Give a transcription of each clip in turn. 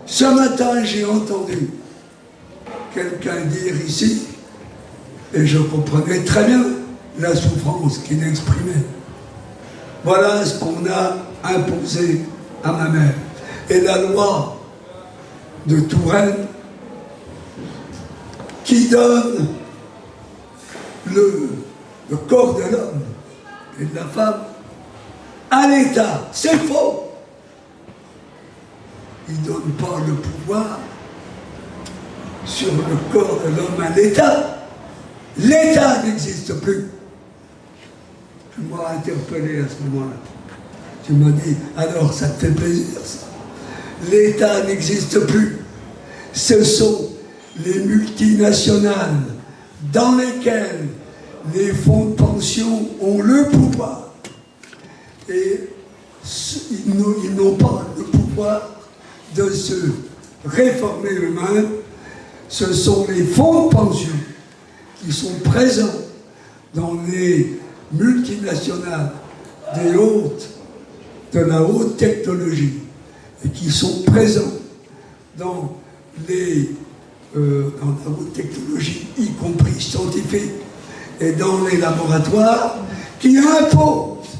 Ce matin, j'ai entendu quelqu'un dire ici, et je comprenais très bien la souffrance qu'il exprimait. Voilà ce qu'on a imposé à ma mère. Et la loi de Touraine qui donne le corps de l'homme et de la femme à l'État. C'est faux. Il ne donne pas le pouvoir sur le corps de l'homme à l'État. L'État n'existe plus. Tu m'as interpellé à ce moment-là. Tu m'as dit, alors ça te fait plaisir ça. L'État n'existe plus. Ce sont les multinationales dans lesquelles les fonds de pension ont le pouvoir. Et ils n'ont pas le pouvoir de se réformer eux-mêmes. Ce sont les fonds de pension qui sont présents dans les multinationales de la haute technologie et qui sont présents dans la haute technologie, y compris scientifique, et dans les laboratoires, qui imposent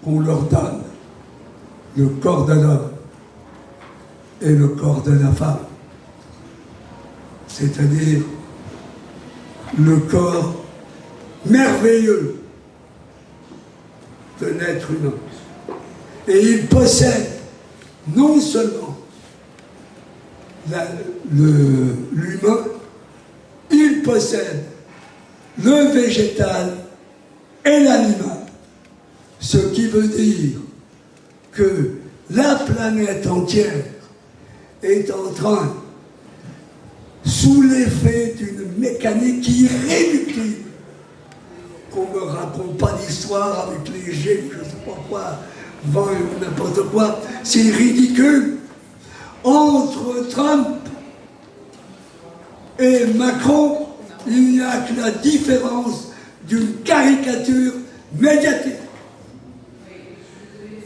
qu'on leur donne le corps de l'homme et le corps de la femme. C'est-à-dire le corps merveilleux de l'être humain. Et il possède non seulement l'humain, il possède le végétal et l'animal. Ce qui veut dire que la planète entière est en train, sous l'effet d'une mécanique irréductible, qu'on ne me raconte pas d'histoire avec les G, je ne sais pas quoi, vent ou n'importe quoi, c'est ridicule. Entre Trump et Macron, il n'y a que la différence d'une caricature médiatique.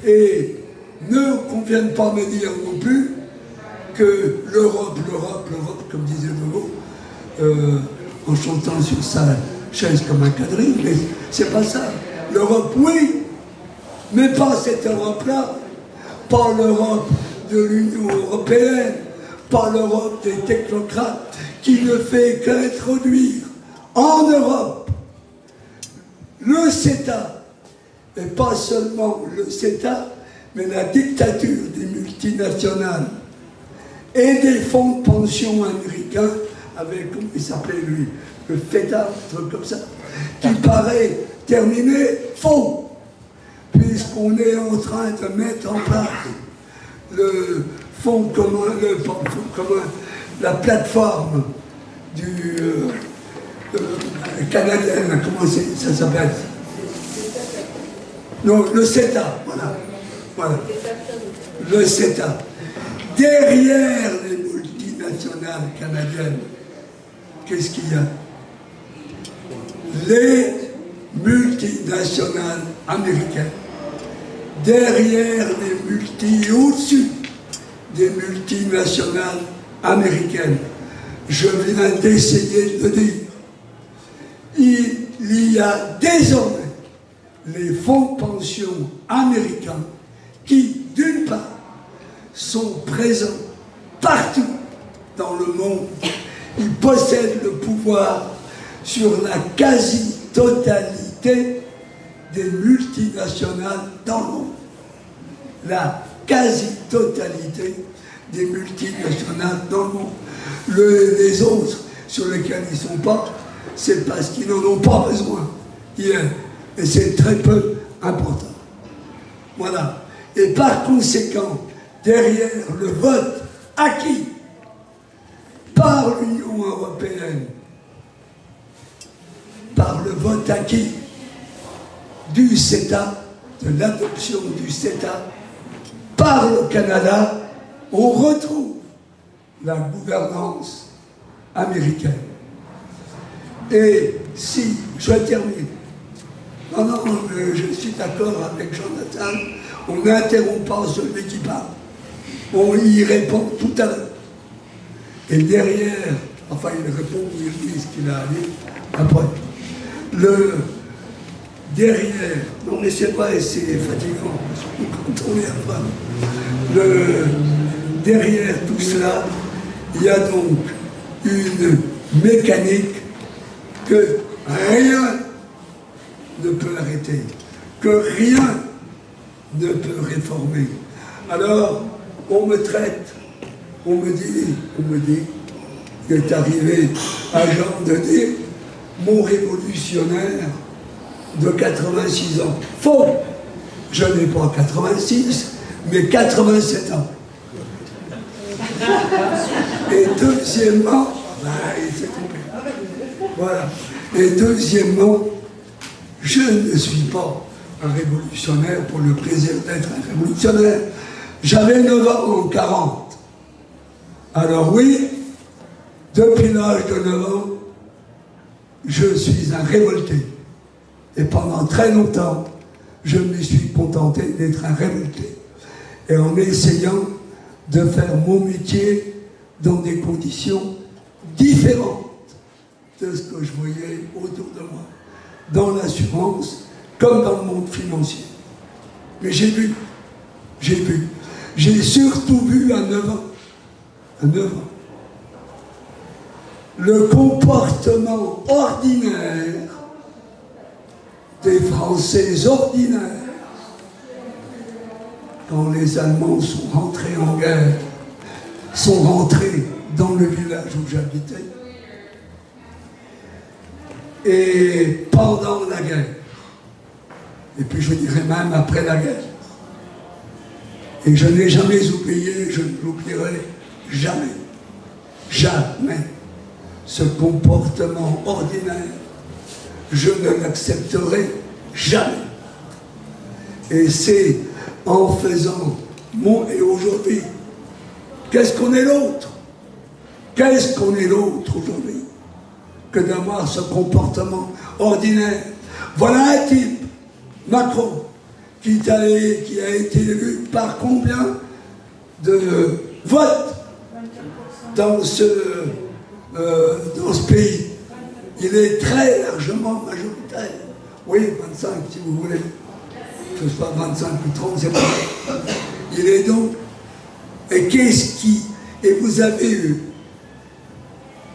Et ne qu'on ne vienne pas me dire non plus que l'Europe, comme disait De Gaulle, en chantant sur sa chaise comme un quadrille, mais c'est pas ça. L'Europe, oui, mais pas cette Europe-là, pas l'Europe de l'Union européenne, pas l'Europe des technocrates qui ne fait qu'introduire en Europe le CETA, et pas seulement le CETA, mais la dictature des multinationales et des fonds de pension américains, avec, comment il s'appelait lui, le FETA, un truc comme ça, qui paraît terminé, faux, puisqu'on est en train de mettre en place le fonds commun, la plateforme du canadienne, comment ça s'appelle? Non, le CETA, voilà. Le CETA. Derrière les multinationales canadiennes, qu'est-ce qu'il y a? Les multinationales américaines. Derrière les au-dessus des multinationales américaines. Je viens d'essayer de le dire. Il y a désormais les fonds de pension américains qui, d'une part, sont présents partout dans le monde. Ils possèdent le pouvoir sur la quasi-totalité des multinationales dans le monde. La quasi-totalité des multinationales dans le monde. Les autres sur lesquels ils ne sont pas, c'est parce qu'ils n'en ont pas besoin. Et c'est très peu important. Voilà. Et par conséquent, derrière le vote acquis par l'Union européenne, par le vote acquis du CETA, de l'adoption du CETA, par le Canada, on retrouve la gouvernance américaine. Et si, je termine, non, je suis d'accord avec Jonathan, on n'interrompt pas celui qui parle. On y répond tout à l'heure. Et derrière, enfin il répond, il dit ce qu'il a à dire après. Derrière, non mais c'est vrai, c'est fatigant, quand on est à femme. Derrière tout cela, il y a donc une mécanique que rien ne peut arrêter, que rien ne peut réformer. Alors, on me traite, on me dit, il est arrivé à Jean de dire, mon révolutionnaire de 86 ans. Faux! Je n'ai pas 86, mais 87 ans. Et deuxièmement, il s'est trompé. Voilà. Et deuxièmement, je ne suis pas un révolutionnaire pour le plaisir d'être un révolutionnaire. J'avais 9 ans en 40. Alors oui, depuis l'âge de 9 ans, je suis un révolté. Et pendant très longtemps, je me suis contenté d'être un révolté. Et en essayant de faire mon métier dans des conditions différentes de ce que je voyais autour de moi, dans l'assurance comme dans le monde financier. Mais j'ai vu, j'ai surtout vu à 9 ans, le comportement ordinaire des Français ordinaires quand les Allemands sont rentrés en guerre, sont rentrés dans le village où j'habitais, et pendant la guerre, et puis je dirais même après la guerre. Et je n'ai jamais oublié, je ne l'oublierai jamais, jamais, ce comportement ordinaire. Je ne l'accepterai jamais. Et c'est en faisant et aujourd'hui, qu'est-ce qu'on est l'autre? Qu'est-ce qu'on est l'autre aujourd'hui que d'avoir ce comportement ordinaire? Voilà un type, Macron, qui a été élu par combien de votes dans ce pays? Il est très largement majoritaire. Oui, 25 si vous voulez. Que ce soit 25 ou 30, c'est pas vrai. Il est donc... Et et vous avez eu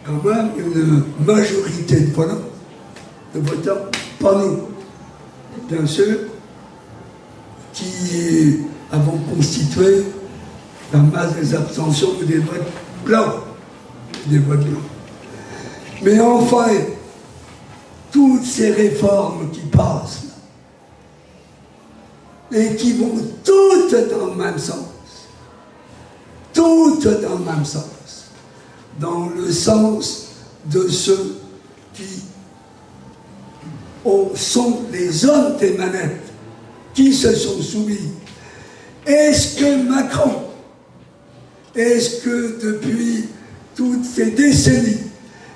quand même une majorité de votants, pas nous, bien sûr, qui avons constitué la masse des abstentions ou des votes blancs. Mais enfin, toutes ces réformes qui passent, et qui vont toutes dans le même sens, dans le sens de ceux qui sont les hommes des manettes, qui se sont soumis. Est-ce que Macron, est-ce que depuis toutes ces décennies,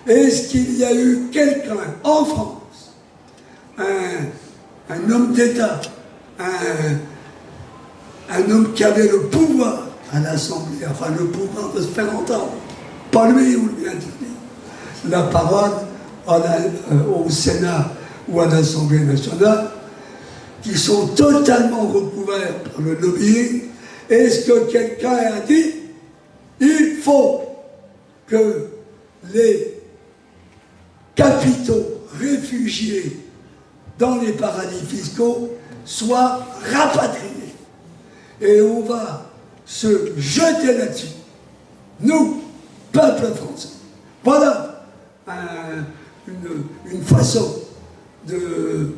est-ce qu'il y a eu quelqu'un en France, un homme d'État, un homme qui avait le pouvoir à l'Assemblée, enfin le pouvoir de se faire entendre, pas lui ou lui interdire la parole au Sénat ou à l'Assemblée nationale, qui sont totalement recouverts par le lobbying? Est-ce que quelqu'un a dit il faut que les capitaux réfugiés dans les paradis fiscaux soient rapatriés? Et on va se jeter là-dessus, nous, peuple français. Voilà une façon de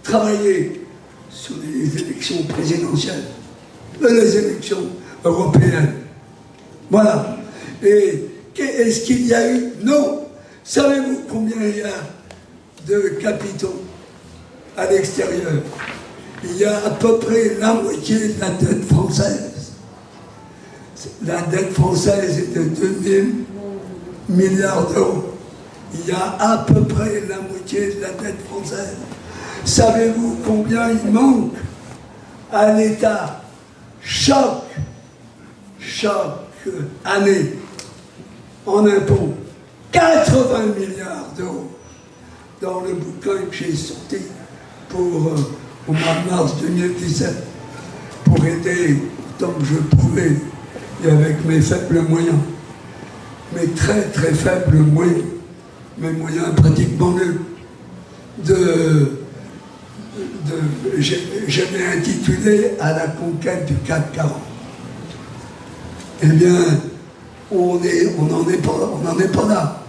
travailler sur les élections présidentielles, les élections européennes. Voilà. Et est-ce qu'il y a eu? Non. Savez-vous combien il y a de capitaux à l'extérieur? Il y a à peu près la moitié de la dette française. La dette française est de 2000 milliards d'euros. Il y a à peu près la moitié de la dette française. Savez-vous combien il manque à l'État chaque chaque année en impôts 80 milliards d'euros dans le bouquin que j'ai sorti pour, au mois de mars 2017 pour aider tant que je pouvais et avec mes faibles moyens, mes très très faibles moyens, mes moyens pratiquement nuls, je l'ai intitulé « À la conquête du CAC 40 ». Eh bien, on n'en est pas là.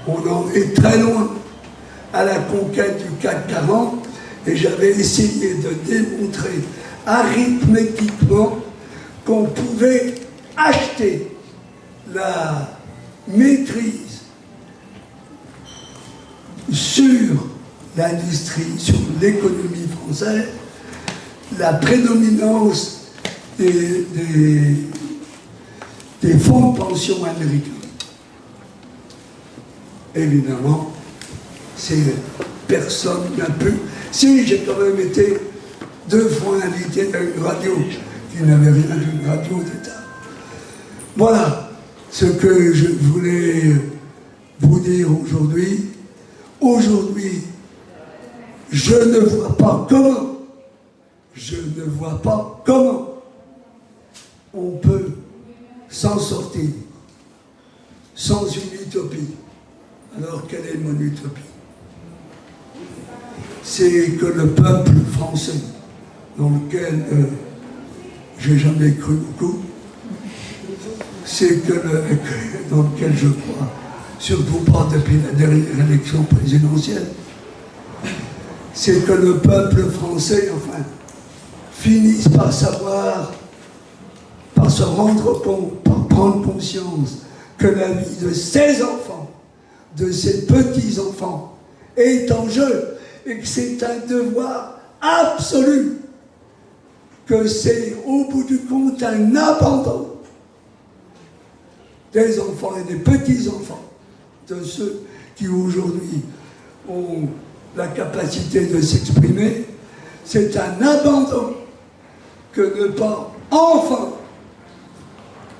On en est très loin à la conquête du CAC 40 et j'avais essayé de démontrer arithmétiquement qu'on pouvait acheter la maîtrise sur l'industrie, sur l'économie française, la prédominance des fonds de pension américains. Évidemment, personne n'a pu. Si, j'ai quand même été 2 fois invité à une radio qui n'avait rien d'une radio d'État. Voilà ce que je voulais vous dire aujourd'hui. Aujourd'hui, je ne vois pas comment on peut s'en sortir sans une utopie. Alors, quelle est mon utopie? C'est que le peuple français, dans lequel j'ai jamais cru beaucoup, c'est que dans lequel je crois, surtout pas depuis la dernière élection présidentielle, c'est que le peuple français, enfin, finisse par savoir, par se rendre compte, par prendre conscience que la vie de ses enfants, de ses petits-enfants est en jeu et que c'est un devoir absolu, que c'est au bout du compte un abandon des enfants et des petits-enfants, de ceux qui aujourd'hui ont la capacité de s'exprimer. C'est un abandon que ne pas enfin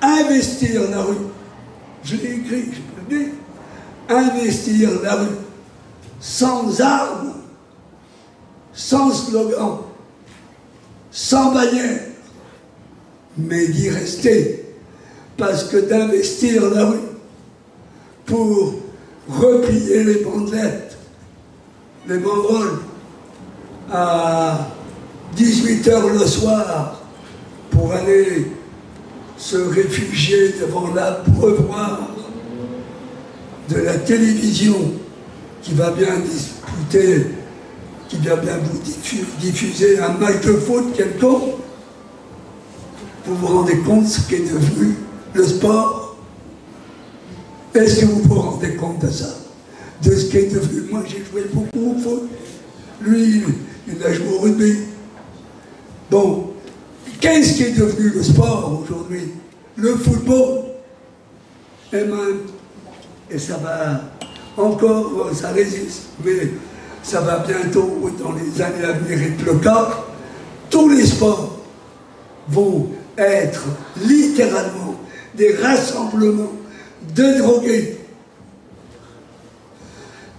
investir la rue. Je l'ai écrit, je le dis. Investir la rue sans armes, sans slogan, sans bannière, mais d'y rester. Parce que d'investir la rue pour replier les bandelettes, les banderoles à 18h le soir pour aller se réfugier devant l'abreuvoir de la télévision qui va bien disputer, qui va bien vous diffuser un match de foot quelconque. Vous vous rendez compte ce qu'est devenu le sport? Est-ce que vous vous rendez compte de ça? De ce qu'est devenu? Moi, j'ai joué beaucoup au foot. Lui, il a joué au rugby. Bon, qu'est-ce qui est devenu le sport aujourd'hui? Le football. Et même, et ça va encore, ça résiste, mais ça va bientôt, dans les années à venir, être le cas. Tous les sports vont être littéralement des rassemblements de drogués.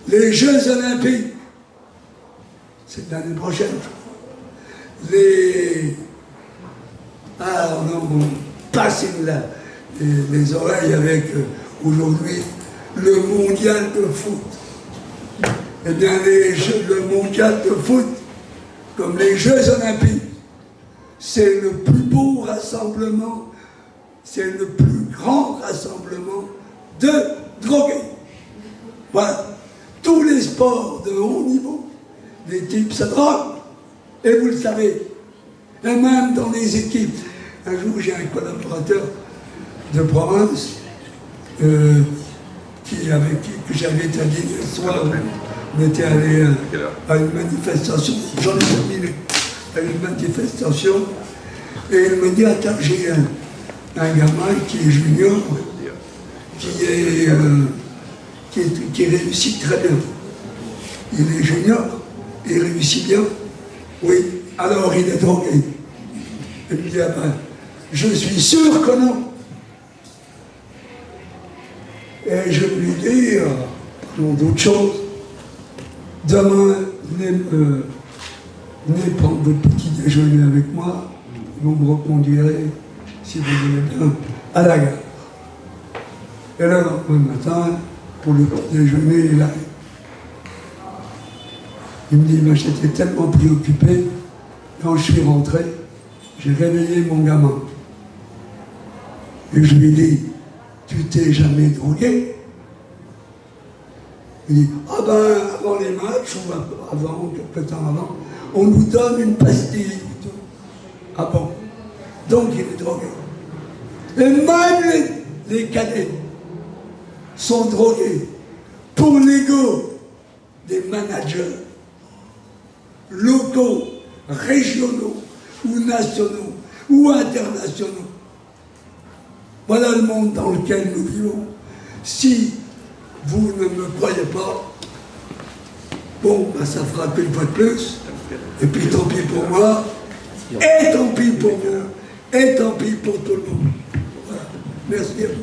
Les Jeux Olympiques, c'est l'année prochaine, ah non, on passe les oreilles avec aujourd'hui le mondial de foot. Eh bien, le mondial de foot, comme les Jeux Olympiques, c'est le plus beau rassemblement, c'est le plus grand rassemblement de drogués. Voilà. Tous les sports de haut niveau, les types se droguent, et vous le savez. Et même dans les équipes. Un jour, j'ai un collaborateur de province que j'avais été à dîner le soir. On était allé à une manifestation, j'en ai terminé, à une manifestation, et il me dit, attends, j'ai un gamin qui est junior, qui réussit très bien. Il est junior, il réussit bien. Oui, alors il est drogué. Il me dit, ah ben, je suis sûr que non. Et je lui dis, parlons d'autre chose, demain, venez prendre votre petit déjeuner avec moi, vous me reconduirez, si vous voulez bien, à la gare. Et le lendemain matin, pour le petit déjeuner, il arrive. Il me dit, mais j'étais tellement préoccupé, quand je suis rentré, j'ai réveillé mon gamin. Et je lui ai dit, tu t'es jamais drogué? Il dit, ah ben, avant les matchs, ou avant, quelque temps avant, on nous donne une pastille. Ah bon? Donc il est drogué. Et même les cadets sont drogués pour l'ego des managers locaux, régionaux, ou nationaux, ou internationaux. Voilà le monde dans lequel nous vivons. Si vous ne me croyez pas, bon, ben ça fera qu'une fois de plus, et puis tant pis pour moi, et tant pis pour vous, et tant pis pour tout le monde. Voilà. Merci à vous.